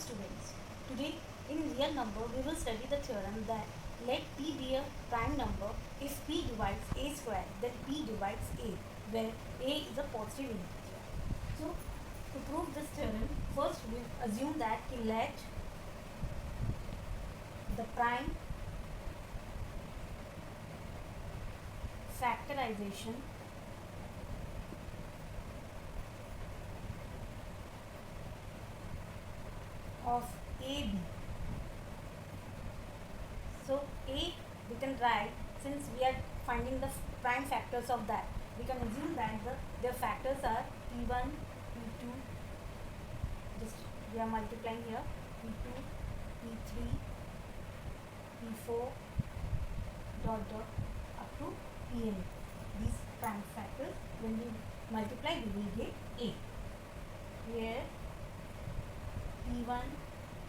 students. Today in real number we will study the theorem that let p be a prime number if p divides a square, then p divides a, where a is a positive integer. So to prove this theorem, first we assume that let the prime factorization of AB. So A we can write, since we are finding the prime factors of that, we can assume that their factors are P1, P2, just we are multiplying here, P2, P3, P4, dot dot up to Pn. These prime factors, when we multiply we will get A, where P1,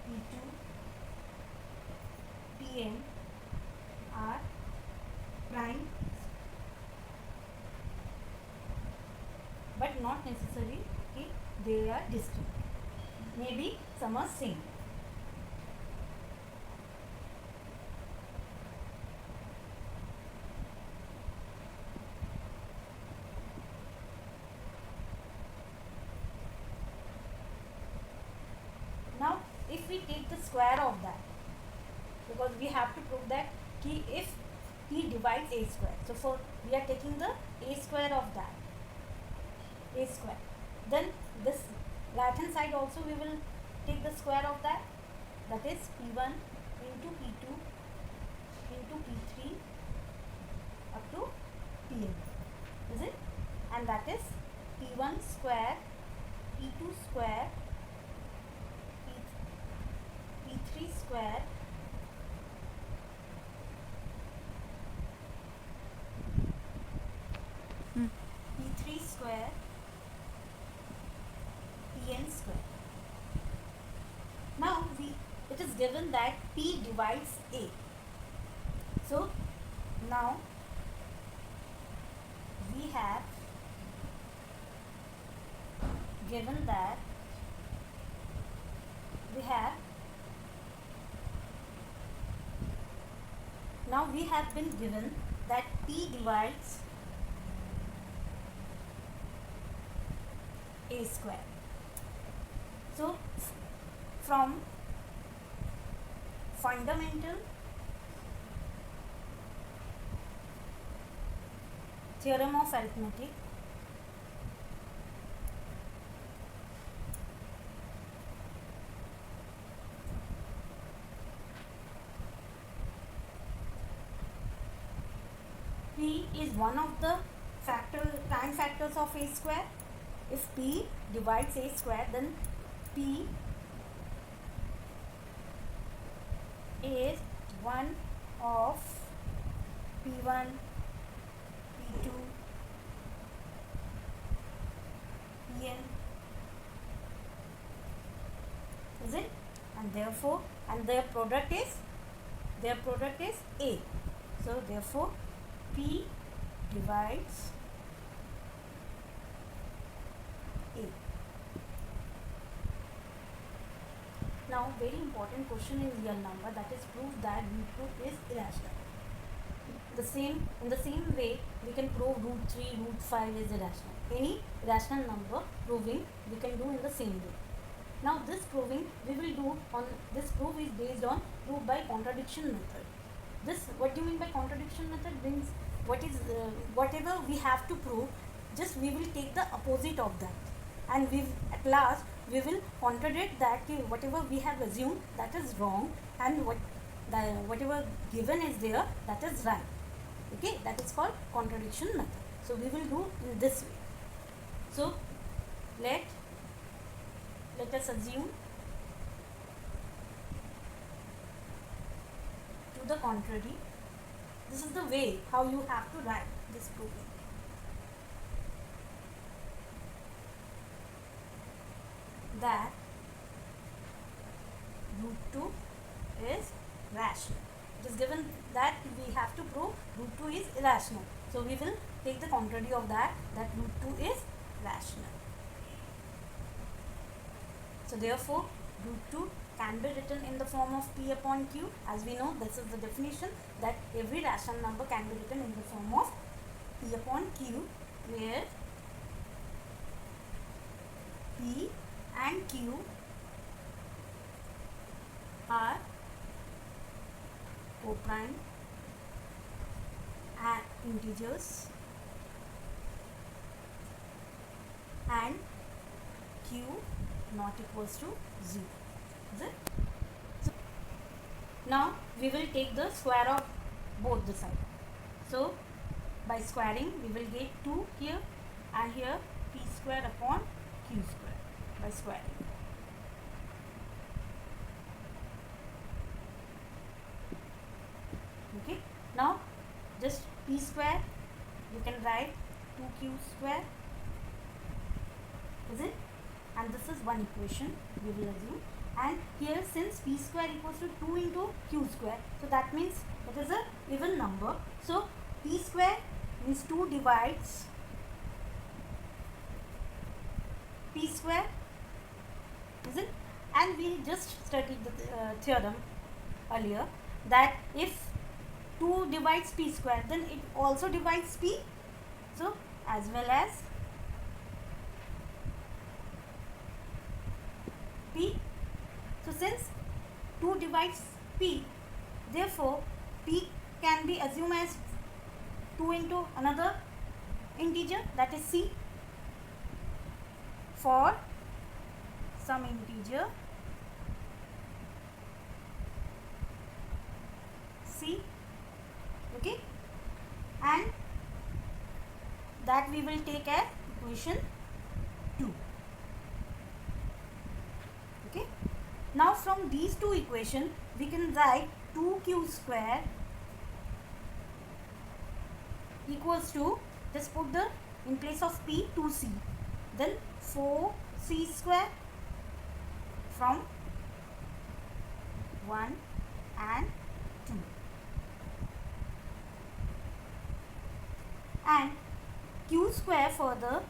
P2, Pn are prime, but not necessary कि they are distinct. Maybe some are same. Now if we take the square of that, because we have to prove that कि if p divides a square, so for we are taking the a square of that, a square, then this right hand side also we will take the square of that, that is p1 into p2 into p3 up to pn, is it? And that is p1 square, p2 square, p3 square, p3 square, pn square. Now it is given that p divides a. So now we have given that we have been given that p divides a square. So from fundamental theorem of arithmetic, p is one of the prime factors of a square. If p divides a square, then p is one of p1, p2, pn, is it? And therefore, and their product is a. So therefore p divides a. Now very important question in real number, that is prove that root 2 is irrational. In the same way we can prove root 3, root 5 is irrational. Any rational number proving we can do in the same way. Now this proving we will do on, this proof is based on proof by contradiction method. This, what do you mean by contradiction method? Means whatever we have to prove, just we will take the opposite of that, and at last we will contradict that, whatever we have assumed that is wrong, and whatever given is there that is right. Okay, that is called contradiction method. So we will do in this way. So let us assume to the contrary. This is the way how you have to write this proving. That root 2 is rational. It is given that we have to prove root 2 is irrational. So we will take the contrary of that root 2 is rational. So therefore Root 2 can be written in the form of P upon Q. As we know, this is the definition, that every rational number can be written in the form of P upon Q, where P and Q are co-prime and integers, and Q not equals to 0. Is it? So now we will take the square of both the sides. So by squaring we will get 2 here, and here P square upon Q square by squaring. Okay, now just P square you can write 2Q square, is it? And this is one equation we will assume. And here, since P square equals to 2 into Q square, so that means it is a even number. So P square means 2 divides P square, is it? And we just studied the theorem earlier, that if 2 divides P square, then it also divides P. So as well as P. So since 2 divides P, therefore P can be assumed as 2 into another integer, that is C, for some integer C. Okay, and that we will take as equation 2. Okay, now from these two equations we can write 2Q square equals to, just put the in place of P 2C, then 4C square from 1 and 2, and Q square further,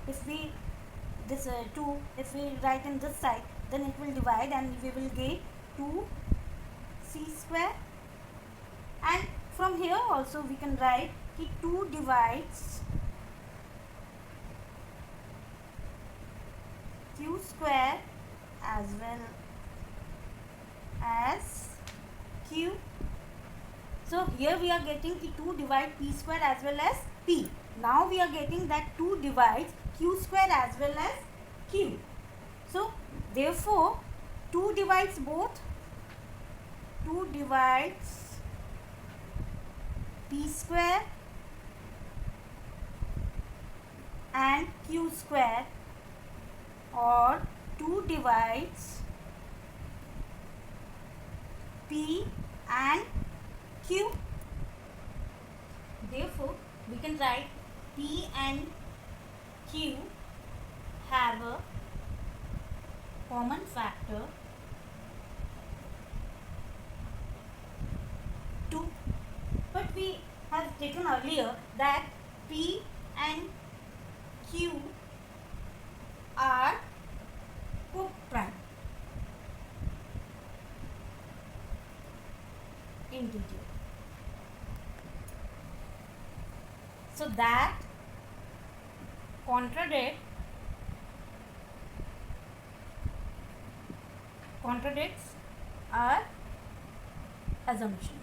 if we this 2, if we write in this side, then it will divide and we will get 2C square. And from here also we can write कि 2 divides Q square as well as Q. So here we are getting कि 2 divide P square as well as P. Now we are getting that 2 divides Q square as well as Q. So therefore 2 divides both. 2 divides P square and Q square, or 2 divides P and Q. Therefore we can write P and Q have a common factor 2. But we have taken earlier that P and Q are co-prime integer. So that contradicts our assumption.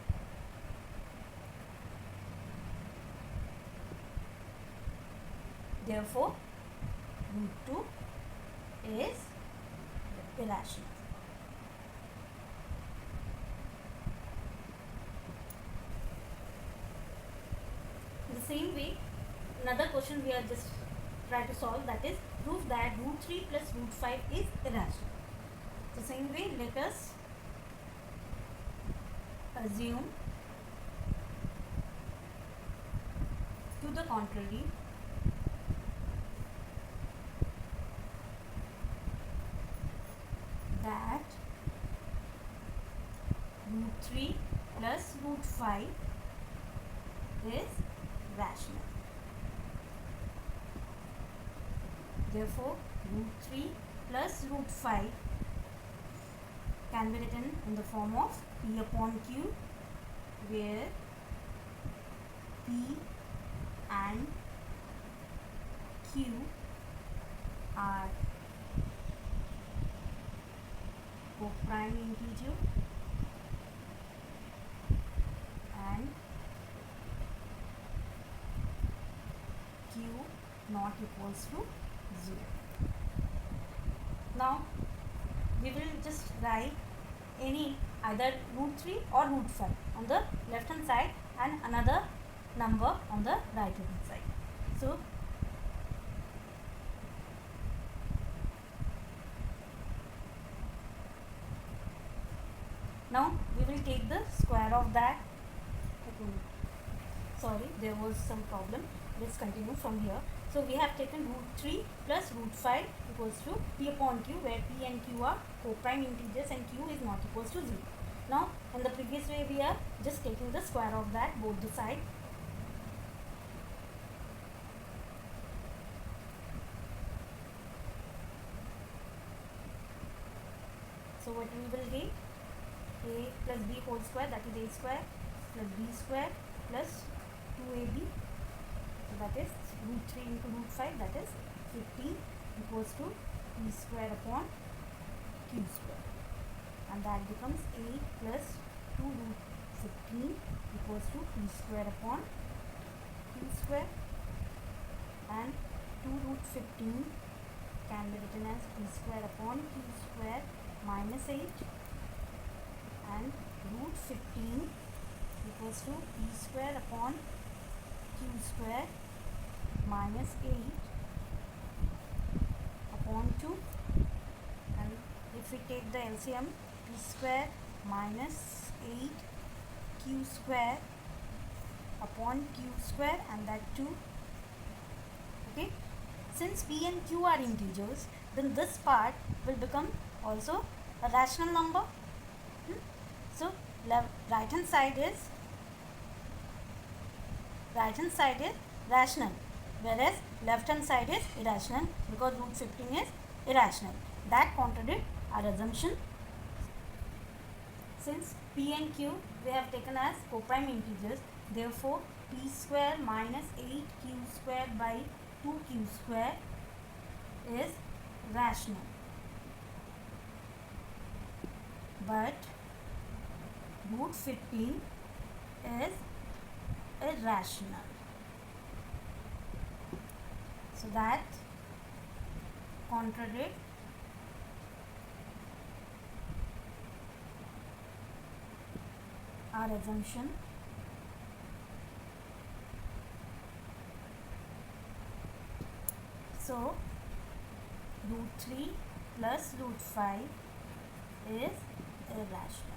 Therefore, root 2 is irrational. In the same way, another question we are just trying to solve, that is prove that root 3 plus root 5 is irrational. The same way, let us assume to the contrary that root 3 plus root 5 is rational. Therefore, root 3 plus root 5 can be written in the form of P upon Q, where P and Q are co-prime integer and Q not equals to 0. Now we will just write any either root 3 or root 5 on the left hand side and another number on the right hand side. So now we will take the square of that. Sorry, there was some problem. Let's continue from here. So we have taken root 3 plus root 5 equals to P upon Q, where P and Q are co-prime integers and Q is not equals to 0. Now in the previous way we are just taking the square of that both the side. So what we will get? A plus B whole square, that is A square, plus B square plus 2AB, so that is root 3 into root 5, that is 15 equals to P square upon Q square, and that becomes 8 plus 2 root 15 equals to P square upon Q square, and 2 root 15 can be written as P square upon Q square minus 8, and root 15 equals to P square upon Q square minus 8 upon 2, and if we take the LCM, P square minus 8 Q square upon Q square, and that 2. Okay, since P and Q are integers, then this part will become also a rational number. So right hand side is rational, whereas left hand side is irrational, because root 15 is irrational. That contradicts our assumption. Since P and Q we have taken as co-prime integers, therefore P square minus 8Q square by 2Q square is rational. But root 15 is irrational. So that contradicts our assumption. So root 3 plus root 5 is irrational.